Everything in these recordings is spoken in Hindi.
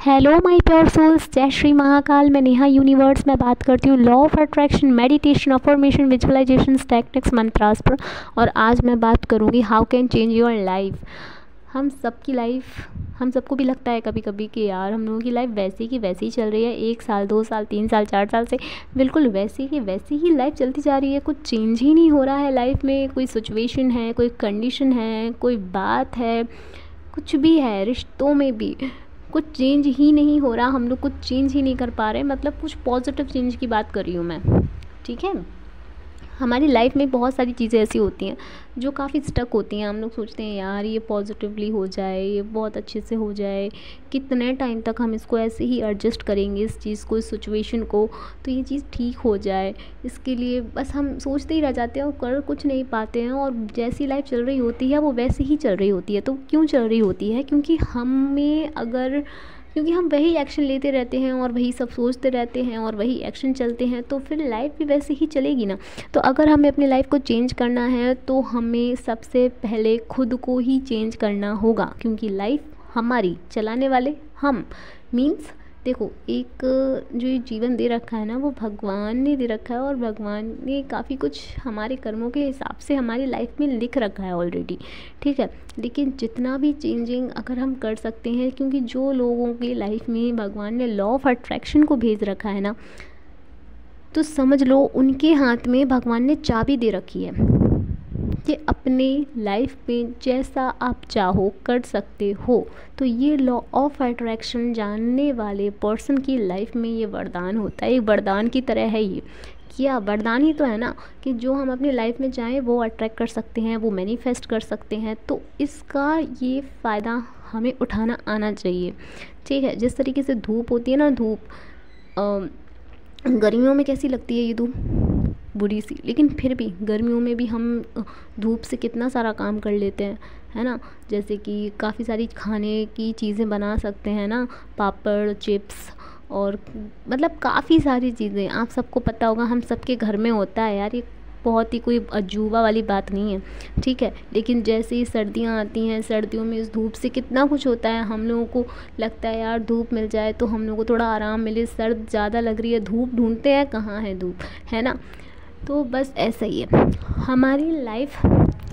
हेलो माय प्योर सोल्स, जय श्री महाकाल। मैं नेहा यूनिवर्स में बात करती हूँ law of attraction, meditation, affirmation, visualization, techniques, mantras पर। और आज मैं बात करूँगी how can change your life. हम सबकी लाइफ, हम सबको भी लगता है कभी कभी कि यार हम लोगों की लाइफ वैसी की वैसी ही चल रही है, 1 साल 2 साल 3 साल 4 साल से बिल्कुल वैसी की वैसी ही लाइफ चलती जा रही है। कुछ चेंज ही नहीं हो रहा है लाइफ में। कोई सिचुएशन है, कोई कंडीशन है, कोई बात है, कुछ भी है, रिश्तों में भी कुछ चेंज ही नहीं हो रहा। हम लोग कुछ चेंज ही नहीं कर पा रहे। मतलब कुछ पॉजिटिव चेंज की बात कर रही हूँ मैं, ठीक है। हमारी लाइफ में बहुत सारी चीज़ें ऐसी होती हैं जो काफ़ी स्टक होती हैं। हम लोग सोचते हैं यार ये पॉजिटिवली हो जाए, ये बहुत अच्छे से हो जाए, कितने टाइम तक हम इसको ऐसे ही एडजस्ट करेंगे, इस चीज़ को, इस सिचुएशन को, तो ये चीज़ ठीक हो जाए। इसके लिए बस हम सोचते ही रह जाते हैं और कर कुछ नहीं पाते हैं। और जैसी लाइफ चल रही होती है वो वैसे ही चल रही होती है। तो क्यों चल रही होती है? क्योंकि हम वही एक्शन लेते रहते हैं और वही सब सोचते रहते हैं और वही एक्शन चलते हैं, तो फिर लाइफ भी वैसे ही चलेगी ना। तो अगर हमें अपनी लाइफ को चेंज करना है तो हमें सबसे पहले खुद को ही चेंज करना होगा, क्योंकि लाइफ हमारी चलाने वाले हम मीन्स देखो, एक जो ये जीवन दे रखा है ना वो भगवान ने दे रखा है। और भगवान ने काफ़ी कुछ हमारे कर्मों के हिसाब से हमारी लाइफ में लिख रखा है ऑलरेडी, ठीक है। लेकिन जितना भी चेंजिंग अगर हम कर सकते हैं, क्योंकि जो लोगों की लाइफ में भगवान ने लॉ ऑफ अट्रैक्शन को भेज रखा है ना, तो समझ लो उनके हाथ में भगवान ने चाबी दे रखी है कि अपने लाइफ में जैसा आप चाहो कर सकते हो। तो ये लॉ ऑफ अट्रैक्शन जानने वाले पर्सन की लाइफ में ये वरदान होता है। एक वरदान की तरह है ये। क्या वरदान ही तो है ना कि जो हम अपनी लाइफ में चाहें वो अट्रैक्ट कर सकते हैं, वो मैनिफेस्ट कर सकते हैं। तो इसका ये फ़ायदा हमें उठाना आना चाहिए, ठीक है। जिस तरीके से धूप होती है ना, धूप गर्मियों में कैसी लगती है ये धूप, बुरी सी, लेकिन फिर भी गर्मियों में भी हम धूप से कितना सारा काम कर लेते हैं, है ना। जैसे कि काफ़ी सारी खाने की चीज़ें बना सकते हैं ना, पापड़, चिप्स, और मतलब काफ़ी सारी चीज़ें आप सबको पता होगा, हम सबके घर में होता है यार। ये बहुत ही कोई अजूबा वाली बात नहीं है, ठीक है। लेकिन जैसे ही सर्दियाँ आती हैं, सर्दियों में इस धूप से कितना कुछ होता है। हम लोगों को लगता है यार धूप मिल जाए तो हम लोगों को थोड़ा आराम मिले, सर्द ज़्यादा लग रही है, धूप ढूंढते हैं, कहाँ है धूप, है ना। तो बस ऐसा ही है हमारी लाइफ।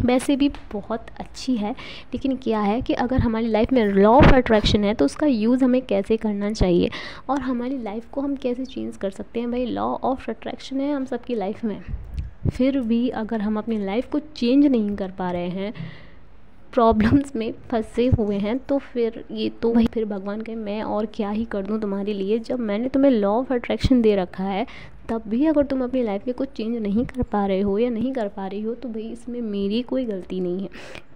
वैसे भी बहुत अच्छी है, लेकिन क्या है कि अगर हमारी लाइफ में लॉ ऑफ अट्रैक्शन है तो उसका यूज़ हमें कैसे करना चाहिए और हमारी लाइफ को हम कैसे चेंज कर सकते हैं। भाई लॉ ऑफ अट्रैक्शन है हम सबकी लाइफ में, फिर भी अगर हम अपनी लाइफ को चेंज नहीं कर पा रहे हैं, प्रॉब्लम्स में फंसे हुए हैं, तो फिर ये तो वही फिर भगवान कहे मैं और क्या ही कर दूँ तुम्हारे लिए। जब मैंने तुम्हें लॉ ऑफ अट्रैक्शन दे रखा है तब भी अगर तुम अपनी लाइफ में कुछ चेंज नहीं कर पा रहे हो या नहीं कर पा रही हो, तो भाई इसमें मेरी कोई गलती नहीं है।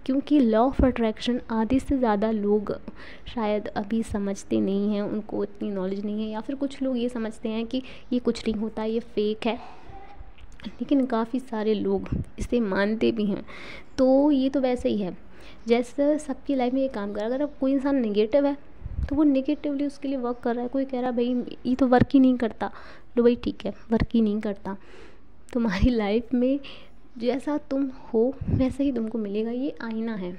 क्योंकि लॉ ऑफ अट्रैक्शन आधे से ज़्यादा लोग शायद अभी समझते नहीं हैं, उनको इतनी नॉलेज नहीं है, या फिर कुछ लोग ये समझते हैं कि ये कुछ नहीं होता, ये फेक है। लेकिन काफ़ी सारे लोग इसे मानते भी हैं। तो ये तो वैसे ही है जैसे सबकी लाइफ में ये काम कर रहा है। अगर अब कोई इंसान नेगेटिव है तो वो नेगेटिवली उसके लिए वर्क कर रहा है। कोई कह रहा है भाई ये तो वर्क ही नहीं करता, लो भाई ठीक है, वर्क ही नहीं करता। तुम्हारी लाइफ में जैसा तुम हो वैसा ही तुमको मिलेगा। ये आईना है,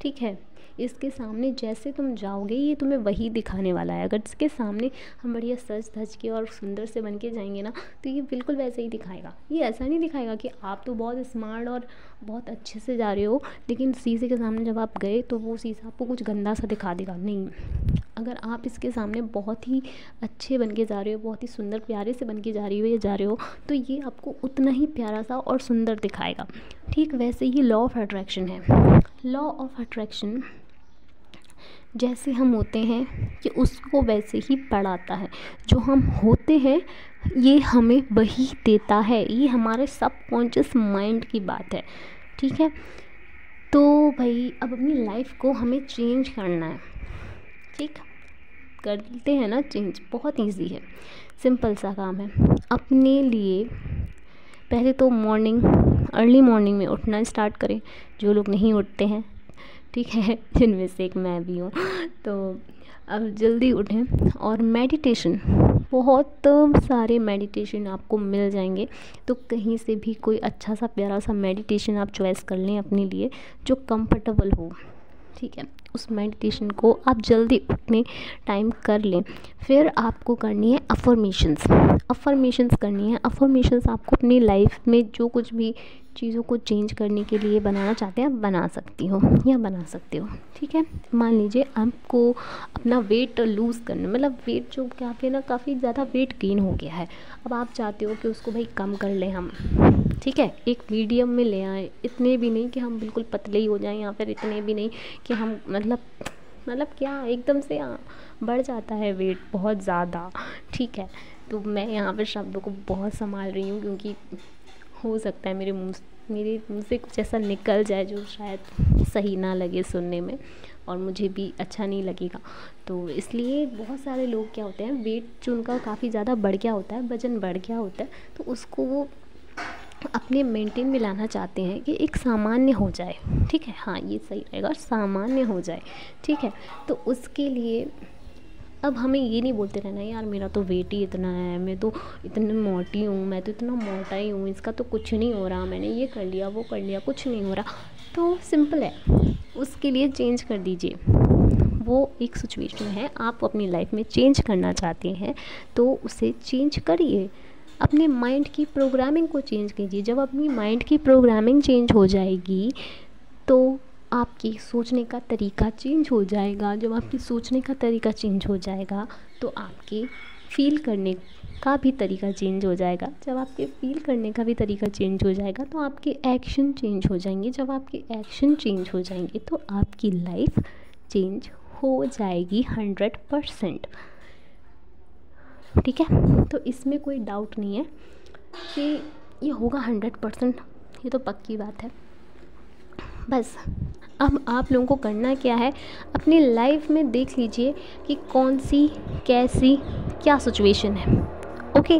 ठीक है। इसके सामने जैसे तुम जाओगे ये तुम्हें वही दिखाने वाला है। अगर इसके सामने हम बढ़िया सज धज के और सुंदर से बन के जाएंगे ना, तो ये बिल्कुल वैसे ही दिखाएगा। ये ऐसा नहीं दिखाएगा कि आप तो बहुत स्मार्ट और बहुत अच्छे से जा रहे हो, लेकिन शीशे के सामने जब आप गए तो वो शीशा आपको कुछ गंदा सा दिखा देगा। नहीं, अगर आप इसके सामने बहुत ही अच्छे बन के जा रहे हो, बहुत ही सुंदर प्यारे से बन के जा रही हो या जा रहे हो, तो ये आपको उतना ही प्यारा सा और सुंदर दिखाएगा। ठीक वैसे ही लॉ ऑफ अट्रैक्शन है। लॉ ऑफ अट्रैक्शन जैसे हम होते हैं कि उसको वैसे ही बढ़ाता है। जो हम होते हैं ये हमें वही देता है। ये हमारे सबकॉन्शियस माइंड की बात है, ठीक है। तो भाई अब अपनी लाइफ को हमें चेंज करना है, ठीक। करते हैं ना चेंज, बहुत इजी है, सिंपल सा काम है। अपने लिए पहले तो अर्ली मॉर्निंग में उठना स्टार्ट करें। जो लोग नहीं उठते हैं, ठीक है, जिनमें से एक मैं भी हूँ, तो अब जल्दी उठें। और मेडिटेशन, बहुत सारे मेडिटेशन आपको मिल जाएंगे। तो कहीं से भी कोई अच्छा सा प्यारा सा मेडिटेशन आप चॉइस कर लें अपने लिए जो कंफर्टेबल हो, ठीक है। उस मेडिटेशन को आप जल्दी उठने टाइम कर लें। फिर आपको करनी है अफर्मेशंस करनी है। अफर्मेशंस आपको अपनी लाइफ में जो कुछ भी चीज़ों को चेंज करने के लिए बनाना चाहते हैं, बना सकती हो या बना सकते हो। ठीक है, मान लीजिए आपको अपना वेट लूज़ करना, मतलब वेट जो काफ़ी ना काफ़ी ज़्यादा वेट गेन हो गया है, अब आप चाहते हो कि उसको भाई कम कर लें हम। ठीक है, एक मीडियम में ले आए, इतने भी नहीं कि हम बिल्कुल पतले ही हो जाएं, या फिर इतने भी नहीं कि हम मतलब क्या एकदम से बढ़ जाता है वेट बहुत ज़्यादा। ठीक है, तो मैं यहाँ पर शब्दों को बहुत संभाल रही हूँ, क्योंकि हो सकता है मेरे मुँह से कुछ ऐसा निकल जाए जो शायद सही ना लगे सुनने में, और मुझे भी अच्छा नहीं लगेगा। तो इसलिए बहुत सारे लोग क्या होते हैं, वेट जो उनका काफ़ी ज़्यादा बढ़ गया होता है, वज़न बढ़ गया होता है, तो उसको वो अपने मेंटेन में लाना चाहते हैं कि एक सामान्य हो जाए। ठीक है, हाँ ये सही रहेगा, सामान्य हो जाए। ठीक है, तो उसके लिए अब हमें ये नहीं बोलते रहना यार मेरा तो वेट ही इतना है, मैं तो इतनी मोटी हूँ, मैं तो इतना मोटा ही हूँ, इसका तो कुछ नहीं हो रहा, मैंने ये कर लिया वो कर लिया, कुछ नहीं हो रहा। तो सिंपल है, उसके लिए चेंज कर दीजिए। वो एक सिचुएशन है, आप अपनी लाइफ में चेंज करना चाहते हैं तो उसे चेंज करिए। अपने माइंड की प्रोग्रामिंग को चेंज कीजिए। जब अपनी माइंड की प्रोग्रामिंग चेंज हो जाएगी तो आपकी सोचने का तरीका चेंज हो जाएगा। जब आपकी सोचने का तरीका चेंज हो जाएगा तो आपके फील करने का भी तरीका चेंज हो जाएगा। जब आपके फील करने का भी तरीका चेंज हो जाएगा तो आपके एक्शन चेंज हो जाएंगे। जब आपके एक्शन चेंज हो जाएंगे तो आपकी लाइफ चेंज हो जाएगी 100%। ठीक है, तो इसमें कोई डाउट नहीं है कि ये होगा 100%, ये तो पक्की बात है। बस अब आप लोगों को करना क्या है, अपनी लाइफ में देख लीजिए कि कौन सी कैसी क्या सिचुएशन है। ओके,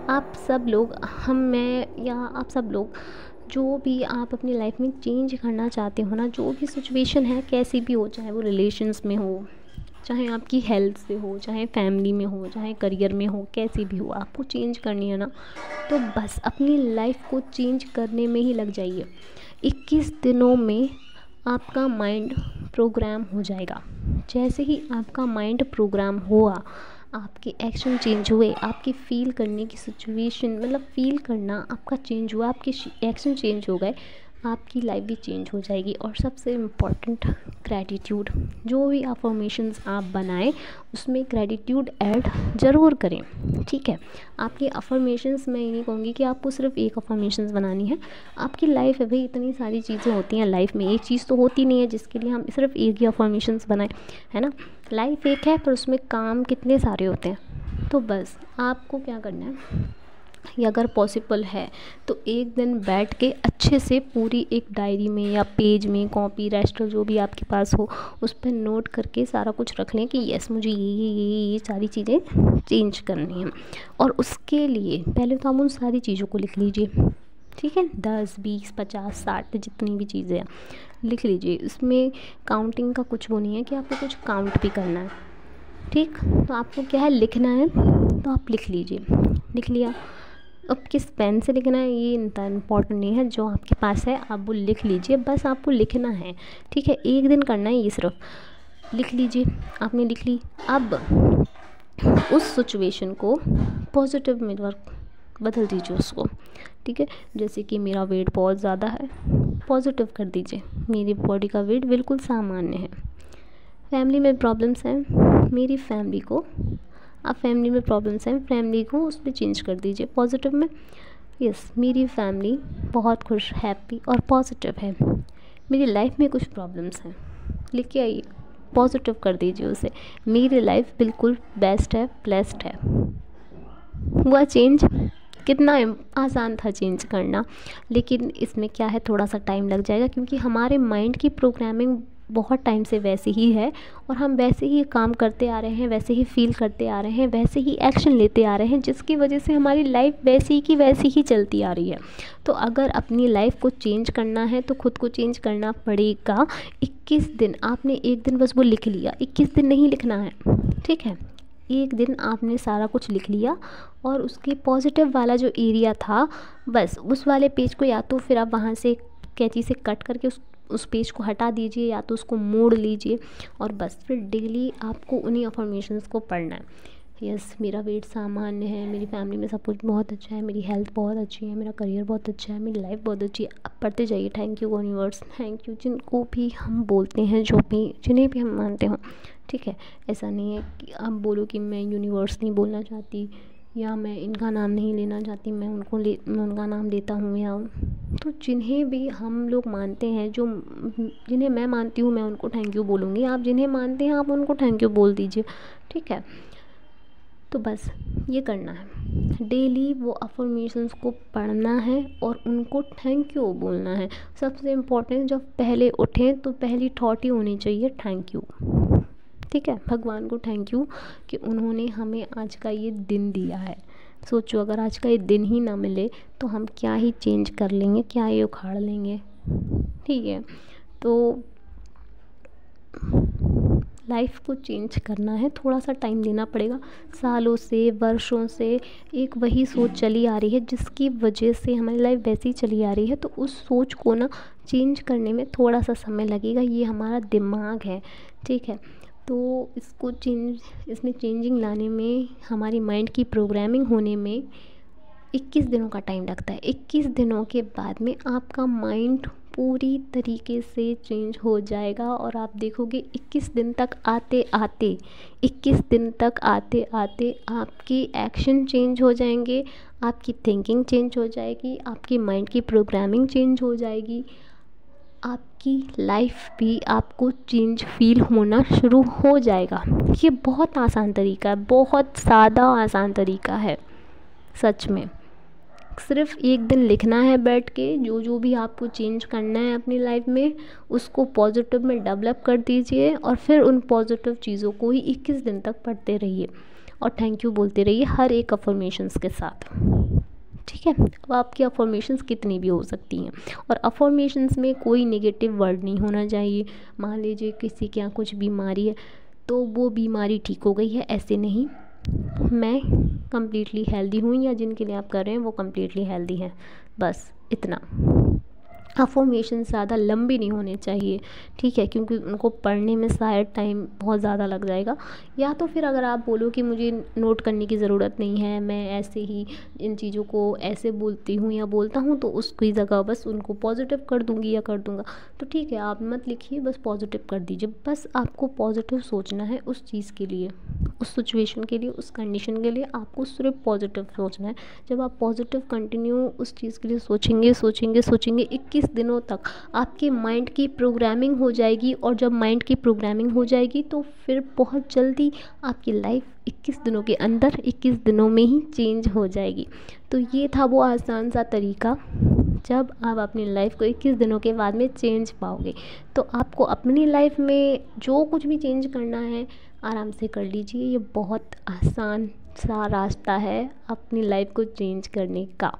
आप सब लोग, मैं या आप सब लोग जो भी आप अपनी लाइफ में चेंज करना चाहते हो ना, जो भी सिचुएशन है कैसी भी हो, चाहे वो रिलेशंस में हो, चाहे आपकी हेल्थ से हो, चाहे फैमिली में हो, चाहे करियर में हो, कैसी भी हो, आपको चेंज करनी है ना, तो बस अपनी लाइफ को चेंज करने में ही लग जाइए। 21 दिनों में आपका माइंड प्रोग्राम हो जाएगा। जैसे ही आपका माइंड प्रोग्राम हुआ, आपके एक्शन चेंज हुए, आपकी फ़ील करने की सिचुएशन, मतलब फ़ील करना आपका चेंज हुआ, आपके एक्शन चेंज हो गए, आपकी लाइफ भी चेंज हो जाएगी। और सबसे इम्पॉर्टेंट, ग्रैटिट्यूड। जो भी अफर्मेशंस आप बनाएं उसमें ग्रैटिट्यूड ऐड ज़रूर करें। ठीक है, आपकी अफर्मेशंस, मैं ये नहीं कहूँगी कि आपको सिर्फ एक अफर्मेशंस बनानी है। आपकी लाइफ है भाई, इतनी सारी चीज़ें होती हैं लाइफ में, एक चीज़ तो होती नहीं है जिसके लिए हम सिर्फ एक ही अफर्मेशंस बनाएं, है ना। लाइफ एक है पर उसमें काम कितने सारे होते हैं। तो बस आपको क्या करना है, या अगर पॉसिबल है तो एक दिन बैठ के अच्छे से पूरी एक डायरी में या पेज में, कॉपी, रजिस्टर जो भी आपके पास हो, उस पर नोट करके सारा कुछ रख लें कि यस मुझे ये सारी चीज़ें चेंज करनी है। और उसके लिए पहले तो आप उन सारी चीज़ों को लिख लीजिए। ठीक है, 10, 20, 50, 60 जितनी भी चीज़ें हैं लिख लीजिए। उसमें काउंटिंग का कुछ वो नहीं है कि आपको कुछ काउंट भी करना है। ठीक, तो आपको क्या है, लिखना है तो आप लिख लीजिए। लिख लिया, अब किस पेन से लिखना है ये इतना इम्पोर्टेंट नहीं है, जो आपके पास है आप वो लिख लीजिए, बस आपको लिखना है। ठीक है, एक दिन करना है ये, सिर्फ लिख लीजिए। आपने लिख ली, अब उस सिचुएशन को पॉजिटिव में बदल दीजिए उसको। ठीक है, जैसे कि मेरा वेट बहुत ज़्यादा है, पॉजिटिव कर दीजिए, मेरी बॉडी का वेट बिल्कुल सामान्य है। फैमिली में प्रॉब्लम्स हैं, मेरी फैमिली को, आप फैमिली में प्रॉब्लम्स हैं, फैमिली को उस पर चेंज कर दीजिए पॉजिटिव में। यस, मेरी फैमिली बहुत खुश, हैप्पी और पॉजिटिव है। मेरी लाइफ में कुछ प्रॉब्लम्स हैं, लेके आइए, पॉजिटिव कर दीजिए उसे। मेरी लाइफ बिल्कुल बेस्ट है, ब्लेस्ड है। हुआ चेंज? कितना आसान था चेंज करना, लेकिन इसमें क्या है, थोड़ा सा टाइम लग जाएगा, क्योंकि हमारे माइंड की प्रोग्रामिंग बहुत टाइम से वैसे ही है और हम वैसे ही काम करते आ रहे हैं, वैसे ही फील करते आ रहे हैं, वैसे ही एक्शन लेते आ रहे हैं, जिसकी वजह से हमारी लाइफ वैसी की वैसी ही चलती आ रही है। तो अगर अपनी लाइफ को चेंज करना है तो खुद को चेंज करना पड़ेगा। 21 दिन, आपने एक दिन बस वो लिख लिया, 21 दिन नहीं लिखना है। ठीक है, एक दिन आपने सारा कुछ लिख लिया और उसके पॉजिटिव वाला जो एरिया था, बस उस वाले पेज को या तो फिर आप वहाँ से कैंची से कट करके उस उस पेज को हटा दीजिए या तो उसको मोड़ लीजिए और बस फिर डेली आपको उन्हीं अफर्मेशंस को पढ़ना है। यस, मेरा वेट सामान्य है, मेरी फैमिली में सब कुछ बहुत अच्छा है, मेरी हेल्थ बहुत अच्छी है, मेरा करियर बहुत अच्छा है, मेरी लाइफ बहुत अच्छी है। अब पढ़ते जाइए। Thank you universe, thank you जिनको भी हम बोलते हैं, जो भी जिन्हें भी हम मानते हो, ठीक है। ऐसा नहीं है कि आप बोलो कि मैं यूनिवर्स नहीं बोलना चाहती या मैं इनका नाम नहीं लेना चाहती, मैं उनका नाम लेता हूँ। या तो जिन्हें भी हम लोग मानते हैं, जो जिन्हें मैं मानती हूँ, मैं उनको थैंक यू बोलूँगी। आप जिन्हें मानते हैं आप उनको थैंक यू बोल दीजिए, ठीक है। तो बस ये करना है, डेली वो अफर्मेशंस को पढ़ना है और उनको थैंक यू बोलना है। सबसे इम्पोर्टेंट, जब पहले उठें तो पहली थॉट ही होनी चाहिए थैंक यू, ठीक है। भगवान को थैंक यू कि उन्होंने हमें आज का ये दिन दिया है। सोचो अगर आज का ये दिन ही ना मिले तो हम क्या ही चेंज कर लेंगे, क्या ही उखाड़ लेंगे, ठीक है। तो लाइफ को चेंज करना है, थोड़ा सा टाइम देना पड़ेगा। सालों से, वर्षों से एक वही सोच चली आ रही है जिसकी वजह से हमारी लाइफ वैसी चली आ रही है, तो उस सोच को ना चेंज करने में थोड़ा सा समय लगेगा। ये हमारा दिमाग है, ठीक है। तो इसमें चेंजिंग लाने में, हमारी माइंड की प्रोग्रामिंग होने में 21 दिनों का टाइम लगता है। 21 दिनों के बाद में आपका माइंड पूरी तरीके से चेंज हो जाएगा और आप देखोगे 21 दिन तक आते आते आपकी एक्शन चेंज हो जाएंगे, आपकी थिंकिंग चेंज हो जाएगी, आपकी माइंड की प्रोग्रामिंग चेंज हो जाएगी, आपकी लाइफ भी आपको चेंज फील होना शुरू हो जाएगा। ये बहुत आसान तरीका है, बहुत सादा आसान तरीका है सच में। सिर्फ एक दिन लिखना है बैठ के, जो भी आपको चेंज करना है अपनी लाइफ में, उसको पॉजिटिव में डेवलप कर दीजिए और फिर उन पॉजिटिव चीज़ों को ही 21 दिन तक पढ़ते रहिए और थैंक यू बोलते रहिए हर एक अफर्मेशंस के साथ, ठीक है। अब आपकी अफर्मेशंस कितनी भी हो सकती हैं और अफर्मेशंस में कोई नेगेटिव वर्ड नहीं होना चाहिए। मान लीजिए किसी के यहाँ कुछ बीमारी है तो वो बीमारी ठीक हो गई है, ऐसे नहीं, मैं कम्प्लीटली हेल्दी हूँ, या जिनके लिए आप कर रहे हैं वो कम्प्लीटली हेल्दी हैं, बस इतना। अफर्मेशन ज़्यादा लंबी नहीं होने चाहिए, ठीक है, क्योंकि उनको पढ़ने में शायद टाइम बहुत ज़्यादा लग जाएगा। या तो फिर अगर आप बोलो कि मुझे नोट करने की ज़रूरत नहीं है, मैं ऐसे ही इन चीज़ों को ऐसे बोलती हूँ या बोलता हूँ, तो उसकी जगह बस उनको पॉजिटिव कर दूँगी या कर दूँगा, तो ठीक है, आप मत लिखिए, बस पॉजिटिव कर दीजिए। बस आपको पॉजिटिव सोचना है उस चीज़ के लिए, उस सिचुएशन के लिए, उस कंडीशन के लिए आपको सिर्फ पॉजिटिव सोचना है। जब आप पॉजिटिव कंटिन्यू उस चीज़ के लिए सोचेंगे 21 दिनों तक आपके माइंड की प्रोग्रामिंग हो जाएगी, और जब माइंड की प्रोग्रामिंग हो जाएगी तो फिर बहुत जल्दी आपकी लाइफ 21 दिनों के अंदर 21 दिनों में ही चेंज हो जाएगी। तो ये था वो आसान सा तरीका, जब आप अपनी लाइफ को 21 दिनों के बाद में चेंज पाओगे। तो आपको अपनी लाइफ में जो कुछ भी चेंज करना है आराम से कर लीजिए। ये बहुत आसान सा रास्ता है अपनी लाइफ को चेंज करने का।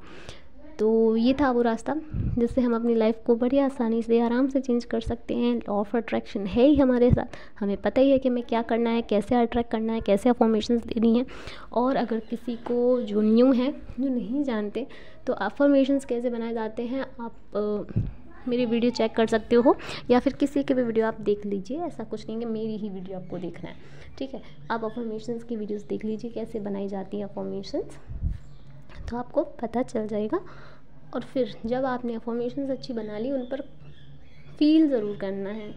तो ये था वो रास्ता जिससे हम अपनी लाइफ को बड़ी आसानी से आराम से चेंज कर सकते हैं। लॉ ऑफ अट्रैक्शन है ही हमारे साथ, हमें पता ही है कि हमें क्या करना है, कैसे अट्रैक्ट करना है, कैसे अफर्मेशंस देनी है। और अगर किसी को जो न्यू है, जो नहीं जानते, तो अफर्मेशंस कैसे बनाए जाते हैं आप मेरी वीडियो चेक कर सकते हो, या फिर किसी के भी वीडियो आप देख लीजिए। ऐसा कुछ नहीं है मेरी ही वीडियो आपको देखना है, ठीक है। आप अफर्मेशंस की वीडियोस देख लीजिए कैसे बनाई जाती है अफर्मेशंस, तो आपको पता चल जाएगा। और फिर जब आपने अफर्मेशंस अच्छी बना ली, उन पर फील ज़रूर करना है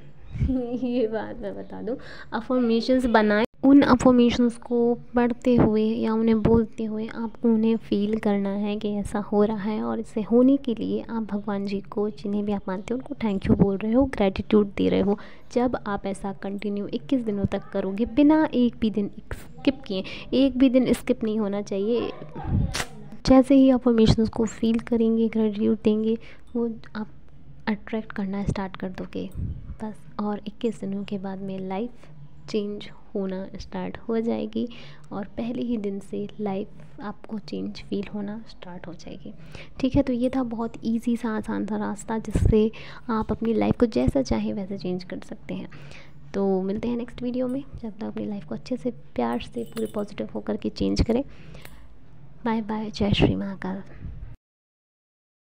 ये बात मैं बता दूँ। अफर्मेशंस बनाए, उन अफर्मेशंस को पढ़ते हुए या उन्हें बोलते हुए आपको उन्हें फ़ील करना है कि ऐसा हो रहा है, और इसे होने के लिए आप भगवान जी को, जिन्हें भी आप मानते हो, उनको थैंक यू बोल रहे हो, ग्रैटिट्यूड दे रहे हो। जब आप ऐसा कंटिन्यू 21 दिनों तक करोगे बिना एक भी दिन स्किप किए, एक भी दिन स्किप नहीं होना चाहिए। जैसे ही अफर्मेशंस को फ़ील करेंगे, ग्रैटिट्यूड देंगे, वो आप अट्रैक्ट करना स्टार्ट कर दोगे बस। और 21 दिनों के बाद में लाइफ चेंज होना स्टार्ट हो जाएगी, और पहले ही दिन से लाइफ आपको चेंज फील होना स्टार्ट हो जाएगी, ठीक है। तो ये था बहुत इजी सा, आसान सा रास्ता जिससे आप अपनी लाइफ को जैसा चाहें वैसे चेंज कर सकते हैं। तो मिलते हैं नेक्स्ट वीडियो में। जब तक अपनी लाइफ को अच्छे से, प्यार से, पूरे पॉजिटिव होकर के चेंज करें। बाय बाय, जय श्री महाकाल।